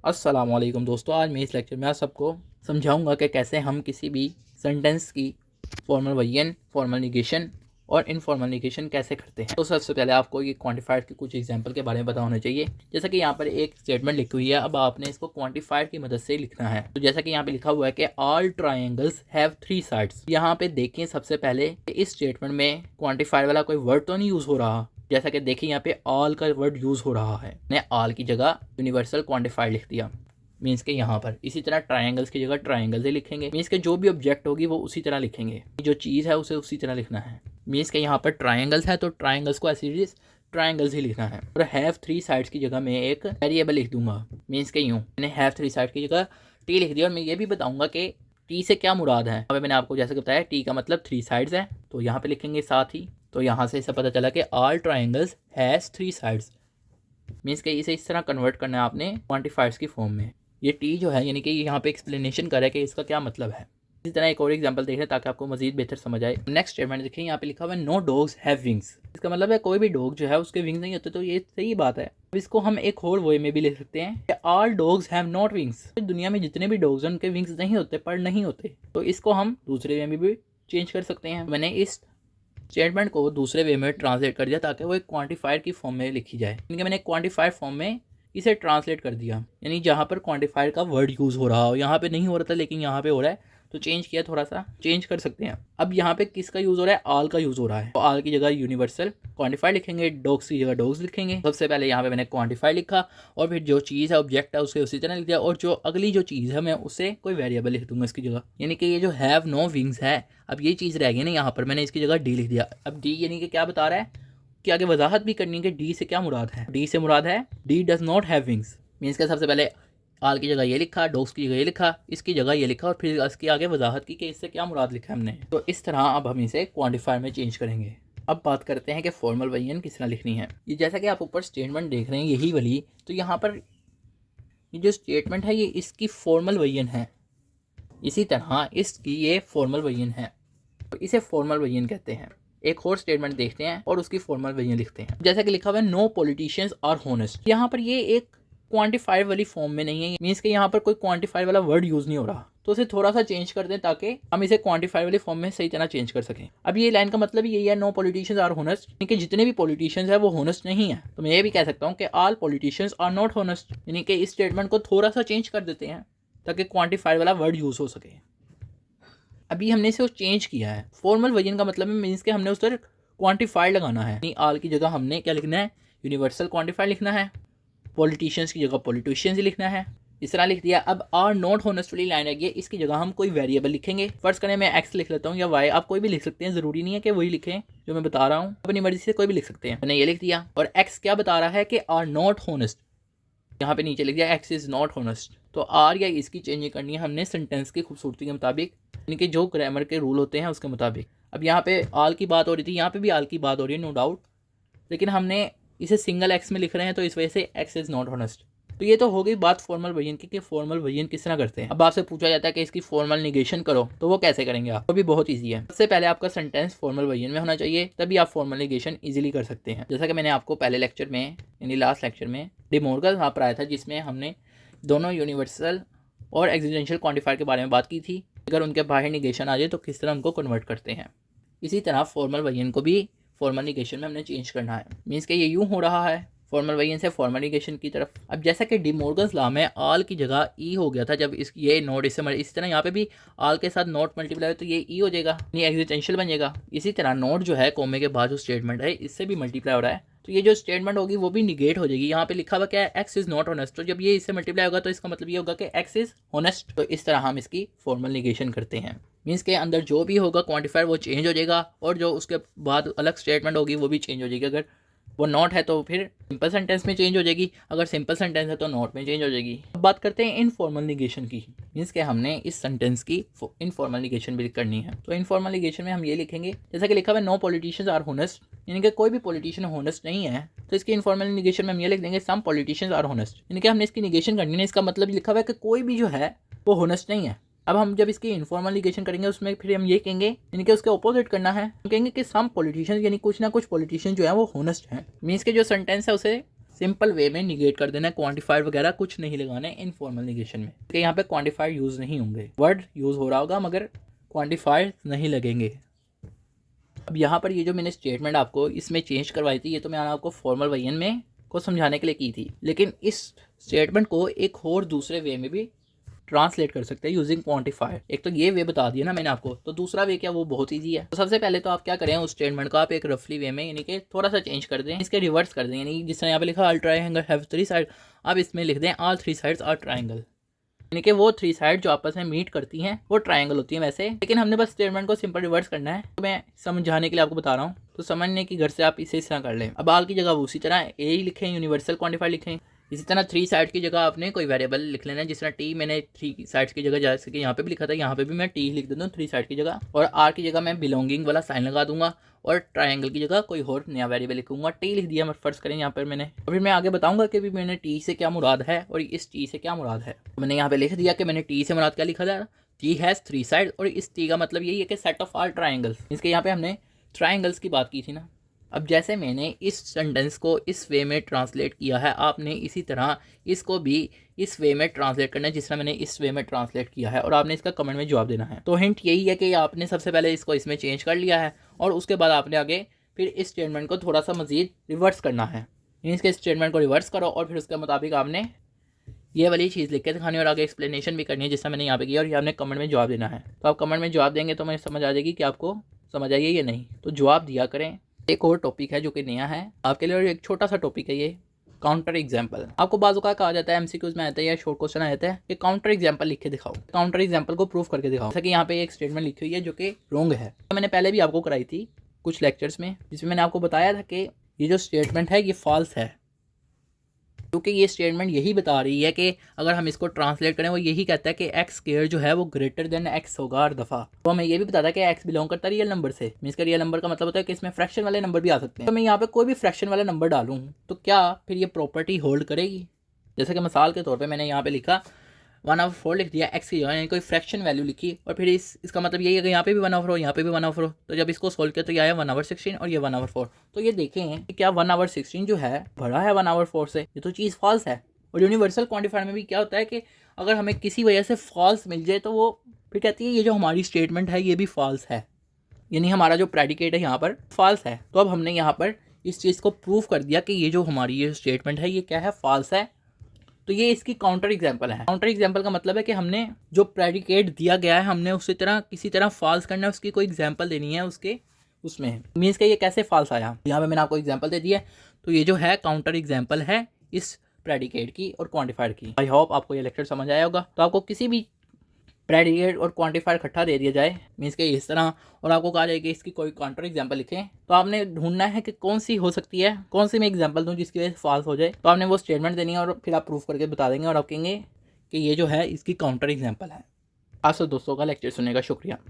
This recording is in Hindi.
अस्सलामुअलैकुम दोस्तों, आज मैं इस लेक्चर में आप सबको समझाऊंगा कि कैसे हम किसी भी सेंटेंस की फॉर्मल वयन, फॉर्मल निगेशन और इनफॉर्मल निगेशन कैसे करते हैं। तो सबसे पहले आपको ये क्वांटिफायर के कुछ एग्जांपल के बारे में पता होना चाहिए। जैसा कि यहाँ पर एक स्टेटमेंट लिखी हुई है, अब आपने इसको क्वांटिफायर की मदद से लिखना है। तो जैसा कि यहाँ पे लिखा हुआ है कि ऑल ट्राइंगल्स हैव 3 साइड्स। यहाँ पे देखें सबसे पहले इस स्टेटमेंट में क्वांटिफायर वाला कोई वर्ड तो नहीं यूज हो रहा। जैसा कि देखिए यहाँ पे ऑल का वर्ड यूज हो रहा है, मैंने ऑल की जगह यूनिवर्सल क्वांटिफायर लिख दिया। मीन्स के यहाँ पर इसी तरह ट्रायंगल्स की जगह ट्रायंगल्स ही लिखेंगे। मीन्स के जो भी ऑब्जेक्ट होगी वो उसी तरह लिखेंगे, जो चीज़ है उसे उसी तरह लिखना है। मीन्स के यहाँ पर ट्रायंगल्स है तो ट्रायंगल्स को ऐसे ट्रायंगल्स ही लिखना है। और हैव 3 साइड्स की जगह मैं एक वेरिएबल लिख दूंगा। मीन्स के यूँ मैंने हैव 3 साइड की जगह टी लिख दिया। और मैं ये भी बताऊंगा कि टी से क्या मुराद है। अभी मैंने आपको जैसे बताया टी का मतलब 3 साइड्स है, तो यहाँ पे लिखेंगे साथ ही। तो यहाँ से इसे पता चला कि all triangles has 3 sides. Means कि इसे इस तरह कन्वर्ट करना है आपने क्वांटिफायर्स की फॉर्म में। ये टी जो है यानी कि यहाँ पे एक्सप्लेनेशन कर है कि इसका क्या मतलब है। इसी तरह एक और एग्जांपल देख लें ताकि आपको मजीद बेहतर समझ आए। नेक्स्ट स्टेटमेंट देखिए, यहाँ पे लिखा हुआ है नो डॉग्स हैव विंग्स। इसका मतलब है कोई भी डॉग जो है उसके विंग्स नहीं होते। तो ये सही बात है। अब इसको हम एक और वे में भी लिख सकते हैं कि all dogs have not wings. दुनिया में जितने भी डॉग्स हैं उनके विंग्स नहीं होते, पर नहीं होते। तो इसको हम दूसरे वे में भी चेंज कर सकते हैं। मैंने इस स्टेटमेंट को दूसरे वे में ट्रांसलेट कर दिया ताकि वो एक क्वांटिफायर की फॉर्म में लिखी जाए। यानी कि मैंने क्वांटिफायर फॉर्म में इसे ट्रांसलेट कर दिया, यानी जहाँ पर क्वांटिफायर का वर्ड यूज़ हो रहा हो। यहाँ पे नहीं हो रहा था लेकिन यहाँ पे हो रहा है, तो चेंज किया, थोड़ा सा चेंज कर सकते हैं। अब यहाँ पे किसका यूज़ हो रहा है? ऑल का यूज़ हो रहा है। तो ऑल की जगह यूनिवर्सल क्वांटिफायर लिखेंगे, डॉग्स की जगह डॉग्स लिखेंगे। सबसे पहले यहाँ पे मैंने क्वांटिफायर लिखा और फिर जो चीज़ है ऑब्जेक्ट है उसे उसी तरह लिख दिया। और जो अगली जो चीज़ है मैं उसे कोई वेरिएबल लिख दूंगा इसकी जगह। यानी कि ये जो हैव नो विंग्स है, अब ये चीज़ रह गई ना, यहाँ पर मैंने इसकी जगह डी लिख दिया। अब डी यानी कि क्या बता रहा है कि आगे वजाहत भी करनी है कि डी से क्या मुराद है। डी से मुराद है D does not have wings. Means का सबसे पहले आल की जगह ये लिखा, डॉग्स की जगह ये लिखा, इसकी जगह ये लिखा और फिर इसके आगे वजाहत की कि इससे क्या मुराद लिखा हमने। तो इस तरह अब हम इसे क्वांटिफायर में चेंज करेंगे। अब बात करते हैं कि फॉर्मल वयन किस तरह लिखनी है। ये जैसा कि आप ऊपर स्टेटमेंट देख रहे हैं यही वाली, तो यहाँ पर ये जो स्टेटमेंट है ये इसकी फॉर्मल वयन है। इसी तरह इसकी ये फॉर्मल वयन है, तो इसे फॉर्मल वयन कहते हैं। एक और स्टेटमेंट देखते हैं और उसकी फॉर्मल वयन लिखते हैं। जैसा कि लिखा हुआ है नो पॉलिटिशियंस आर हॉनेस्ट। यहाँ पर ये एक क्वांटिफायर वाली फॉर्म में नहीं है। मीन्स कि यहाँ पर कोई क्वांटिफायर वाला वर्ड यूज नहीं हो रहा, तो उसे थोड़ा सा चेंज कर दें ताकि हम इसे क्वांटिफायर वाली फॉर्म में सही तरह चेंज कर सकें। अब ये लाइन का मतलब यही है, नो पॉलिटिशियंस आर हॉनेस्ट, यानी कि जितने भी पॉलिटिशियंस है वो हॉनेस्ट नहीं है। तो मैं ये भी कह सकता हूँ कि all politicians are not honest, यानी कि इस स्टेटमेंट को थोड़ा सा चेंज कर देते हैं ताकि क्वांटिफायर वाला वर्ड यूज हो सके। अभी हमने इसे चेंज किया है। फॉर्मल वर्जन का मतलब है मीन्स के हमने उस पर क्वांटिफायर लगाना है। यानी ऑल की जगह हमने क्या लिखना है? यूनिवर्सल क्वांटिफायर लिखना है। पॉलिटिशियंस की जगह पॉलिटिशियंस ही लिखना है। इस तरह लिख दिया। अब आर नॉट हॉनेस्ट वाली लाइन लगी है, इसकी जगह हम कोई वेरिएबल लिखेंगे। फर्स्ट करें मैं एक्स लिख लेता हूँ या वाई, आप कोई भी लिख सकते हैं, ज़रूरी नहीं है कि वही लिखें जो मैं बता रहा हूँ, अपनी मर्जी से कोई भी लिख सकते हैं। मैंने ये लिख दिया और एक्स क्या बता रहा है कि आर नॉट हॉनेस्ट, यहाँ पे नीचे लिख दिया एक्स इज़ नॉट हॉनेस्ट। तो आर या इसकी चेंजिंग करनी है हमने सेंटेंस की खूबसूरती के मुताबिक, यानी कि जो ग्रामर के रूल होते हैं उसके मुताबिक। अब यहाँ पे आल की बात हो रही थी, यहाँ पे भी आल की बात हो रही है नो डाउट, लेकिन हमने इसे सिंगल एक्स में लिख रहे हैं तो इस वजह से एक्स इज़ नॉट हॉनेस्ट। तो ये तो हो गई बात फॉर्मल वर्जन की कि फॉर्मल वर्जन किस तरह करते हैं। अब आपसे पूछा जाता है कि इसकी फॉर्मल निगेशन करो, तो वो कैसे करेंगे आप? वो भी बहुत ईजी है। सबसे पहले आपका सेंटेंस फॉर्मल वर्जन में होना चाहिए, तभी आप फॉर्मल निगेशन इजीली कर सकते हैं। जैसा कि मैंने आपको पहले लेक्चर में यानी लास्ट लेक्चर में डी मोर्गन वहाँ पर आया था, जिसमें हमने दोनों यूनिवर्सल और एक्जिस्टेंशियल क्वांटिफायर के बारे में बात की थी। अगर उनके बाहर निगेशन आ जाए तो किस तरह उनको कन्वर्ट करते हैं। इसी तरह फॉर्मल वर्जन को भी फॉर्मल निगेशन में हमने चेंज करना है। मीन्स कि ये यूँ हो रहा है फॉर्मल वर्जन से फॉर्मल निगेशन की तरफ। अब जैसा कि डी मोर्गन्स लॉ में ऑल की जगह ई हो गया था जब ये नोट इससे इसी तरह यहाँ पे भी ऑल के साथ नोट मल्टीप्लाई तो ये ई हो जाएगा, ये एग्जिस्टेंशियल बन जाएगा। इसी तरह नोट जो है कोमे के बाद जो स्टेटमेंट है इससे भी मल्टीप्लाई हो रहा है, तो ये जो स्टेटमेंट होगी वो भी निगेट हो जाएगी। यहाँ पे लिखा हुआ क्या है? X is not honest. तो जब ये इससे मल्टीप्लाई होगा तो इसका मतलब ये होगा कि एक्स इज ऑनेस्ट। तो इस तरह हम इसकी फॉर्मल निगेशन करते हैं। मीन्स के अंदर जो भी होगा क्वांटिफायर वो चेंज हो जाएगा और जो उसके बाद अलग स्टेटमेंट होगी वो भी चेंज हो जाएगी। अगर वो नॉट है तो फिर सिंपल सेंटेंस में चेंज हो जाएगी, अगर सिंपल सेंटेंस है तो नॉट में चेंज हो जाएगी। अब बात करते हैं इनफॉर्मल निगेशन की। मीन्स के हमने इस सेंटेंस की इनफॉर्मल निगेशन भी करनी है। तो इनफॉर्मल निगेशन में हम ये लिखेंगे जैसा कि लिखा हुआ है नो पॉलिटिशियंस आर हॉनेस्ट, यानी कि कोई भी पॉलिटिशियन हॉनेस्ट नहीं है। तो इसकी इनफॉर्मल निगेशन में हम ये लिख देंगे सम पॉलिटिशियंस आर हॉनेस्ट, यानी कि हमने इसकी निगेशन करनी है। इसका मतलब लिखा हुआ है कि कोई भी जो है वो हॉनेस्ट नहीं है। अब हम जब इसकी इनफॉर्मल निगेशन करेंगे उसमें फिर हम ये कहेंगे, यानी कि उसके ऑपोजिट करना है, हम कहेंगे कि सम पॉलिटिशियंस यानी कुछ ना कुछ पॉलिटिशियन जो है वो हॉनेस्ट हैं। मीन्स के जो सेंटेंस है उसे सिंपल वे में निगेट कर देना है, क्वांटिफायर वगैरह कुछ नहीं लगाना है इनफॉर्मल निगेशन में, क्योंकि यहाँ पे क्वांटिफायर यूज़ नहीं होंगे, वर्ड यूज़ हो रहा होगा मगर क्वांटिफायर नहीं लगेंगे। अब यहाँ पर ये जो मैंने स्टेटमेंट आपको इसमें चेंज करवाई थी, ये तो मैंने आपको फॉर्मल वयन में को समझाने के लिए की थी, लेकिन इस स्टेटमेंट को एक और दूसरे वे में भी ट्रांसलेट कर सकते हैं यूजिंग क्वांटिफायर। एक तो ये वे बता दिया ना मैंने आपको, तो दूसरा वे क्या, वो बहुत ईजी है। तो सबसे पहले तो आप क्या करें, उस स्टेटमेंट को आप एक रफली वे में यानी कि थोड़ा सा चेंज कर दें, इसके रिवर्स कर दें, यानी जिस तरह यहाँ पे लिखा ऑल ट्रायंगल हैव 3 साइड, आप इसमें लिख दें ऑल 3 साइड्स आर ट्रायंगल, यानी कि वो 3 साइड जो आपस में मीट करती हैं वो ट्रायंगल होती है वैसे, लेकिन हमने बस स्टेटमेंट को सिंपल रिवर्स करना है। तो मैं समझाने के लिए आपको बता रहा हूँ, तो समझने की घर से आप इसे इस तरह कर लें। अब आल की जगह वो उसी तरह ए ही लिखें, यूनिवर्सल क्वांटिफायर लिखें। इसी तरह 3 साइड की जगह आपने कोई वेरिएबल लिख लेना है, जिस तरह टी मैंने 3 साइड्स की जगह जैसे कि यहाँ पे भी लिखा था, यहाँ पे भी मैं टी लिख देता हूँ 3 साइड की जगह, और आर की जगह मैं बिलोंगिंग वाला साइन लगा दूंगा, और ट्रायंगल की जगह कोई और नया वेरिएबल लिखूंगा। टी लिख दिया मैं, फर्ज करें यहाँ पर मैंने, और फिर मैं आगे बताऊंगा कि भी मैंने टी से क्या मुराद है और इस टी से क्या मुराद है। मैंने यहाँ पे लिख दिया कि मैंने टी से मुराद क्या लिखा था, टी हैज़ 3 साइड, और इस टी का मतलब यही है कि सेट ऑफ ऑल ट्रायंगल्स, इसके यहाँ पे हमने ट्रायंगल्स की बात की थी ना। अब जैसे मैंने इस सेंटेंस को इस वे में ट्रांसलेट किया है, आपने इसी तरह इसको भी इस वे में ट्रांसलेट करना है जिस तरह मैंने इस वे में ट्रांसलेट किया है, और आपने इसका कमेंट में जवाब देना है। तो हिंट यही है कि आपने सबसे पहले इसको इसमें चेंज कर लिया है, और उसके बाद आपने आगे फिर इस स्टेटमेंट को थोड़ा सा मज़ीद रिवर्स करना है। इसके स्टेटमेंट को रिवर्स करो और फिर उसके मुताबिक आपने ये वाली चीज़ लिख के दिखानी है और आगे एक्सप्लेनेशन भी करनी है जिससे मैंने यहाँ पे किया, और ये आपने कमेंट में जवाब देना है। तो आप कमेंट में जवाब देंगे तो मुझे समझ आ जाएगी कि आपको समझ आई है या नहीं, तो जवाब दिया करें। एक और टॉपिक है जो कि नया है आपके लिए, और एक छोटा सा टॉपिक है ये काउंटर एग्जाम्पल। आपको बाजू का कहा जाता है, एमसीक्यूज में आता है या शॉर्ट क्वेश्चन आ जाता है कि काउंटर एग्जाम्पल लिख के दिखाओ, काउंटर एग्जाम्पल को प्रूफ करके दिखाओ। जैसा कि यहाँ पे एक स्टेटमेंट लिखी हुई है जो कि रॉन्ग है, तो मैंने पहले भी आपको कराई थी कुछ लेक्चर्स में, जिसमें मैंने आपको बताया था कि ये जो स्टेटमेंट है ये फॉल्स है, क्योंकि ये स्टेटमेंट यही बता रही है कि अगर हम इसको ट्रांसलेट करें वो यही कहता है कि एक्स स्क्वायर जो है वो ग्रेटर देन एक्स होगा हर दफ़ा। तो हमें ये भी बताता है कि एक्स बिलोंग करता है रियल नंबर से, मींस का रियल नंबर का मतलब होता है कि इसमें फ्रैक्शन वाले नंबर भी आ सकते हैं। तो मैं यहाँ पे कोई भी फ्रैक्शन वाला नंबर डालूँ तो क्या फिर ये प्रॉपर्टी होल्ड करेगी? जैसे कि मिसाल के तौर पर मैंने यहाँ पे लिखा 1/4 लिख दिया एक्स की जगह, यानी कोई फ्रैक्शन वैल्यू लिखी, और फिर इसका मतलब यही है कि यहाँ पे भी 1/4 हो, यहाँ पे भी 1/4 हो, तो जब इसको सोल्व किया तो ये आया 1/16 और ये 1/4। तो ये देखें कि क्या 1/16 जो है बड़ा है 1/4 से, ये तो चीज़ फॉल्स है। और यूनिवर्सल क्वांटिफायर में भी क्या होता है कि अगर हमें किसी वजह से फॉल्स मिल जाए तो वो फिर कहती है ये जो हमारी स्टेटमेंट है ये भी फॉल्स है, यानी हमारा जो प्रेडिकेट है यहाँ पर फॉल्स है। तो अब हमने यहाँ पर इस चीज़ को प्रूव कर दिया कि ये जो हमारी ये स्टेटमेंट है ये क्या है, फॉल्स है। तो ये इसकी काउंटर एग्जाम्पल है। काउंटर एग्जाम्पल का मतलब है कि हमने जो प्रेडिकेट दिया गया है हमने उसी तरह किसी तरह फॉल्स करना है, उसकी कोई एग्जाम्पल देनी है उसके उसमें, मीन्स का ये कैसे फॉल्स आया, यहाँ पे मैंने आपको एग्जाम्पल दे दिया है। तो ये जो है काउंटर एग्जाम्पल है इस प्रेडिकेट की और क्वांटिफायर की। आई होप आपको ये लेक्चर समझ आया होगा। तो आपको किसी भी प्रेडिकेट और क्वांटिफायर इकट्ठा दे दिया जाए मीन्स के इस तरह, और आपको कहा जाए कि इसकी कोई काउंटर एग्जाम्पल लिखें, तो आपने ढूंढना है कि कौन सी हो सकती है, कौन सी मैं एग्जाम्पल दूं जिसकी वजह से फॉल्स हो जाए। तो आपने वो स्टेटमेंट देनी है और फिर आप प्रूफ करके बता देंगे और आप कहेंगे कि ये जो है इसकी काउंटर एग्जाम्पल है। आप सब दोस्तों का लेक्चर सुनने का शुक्रिया।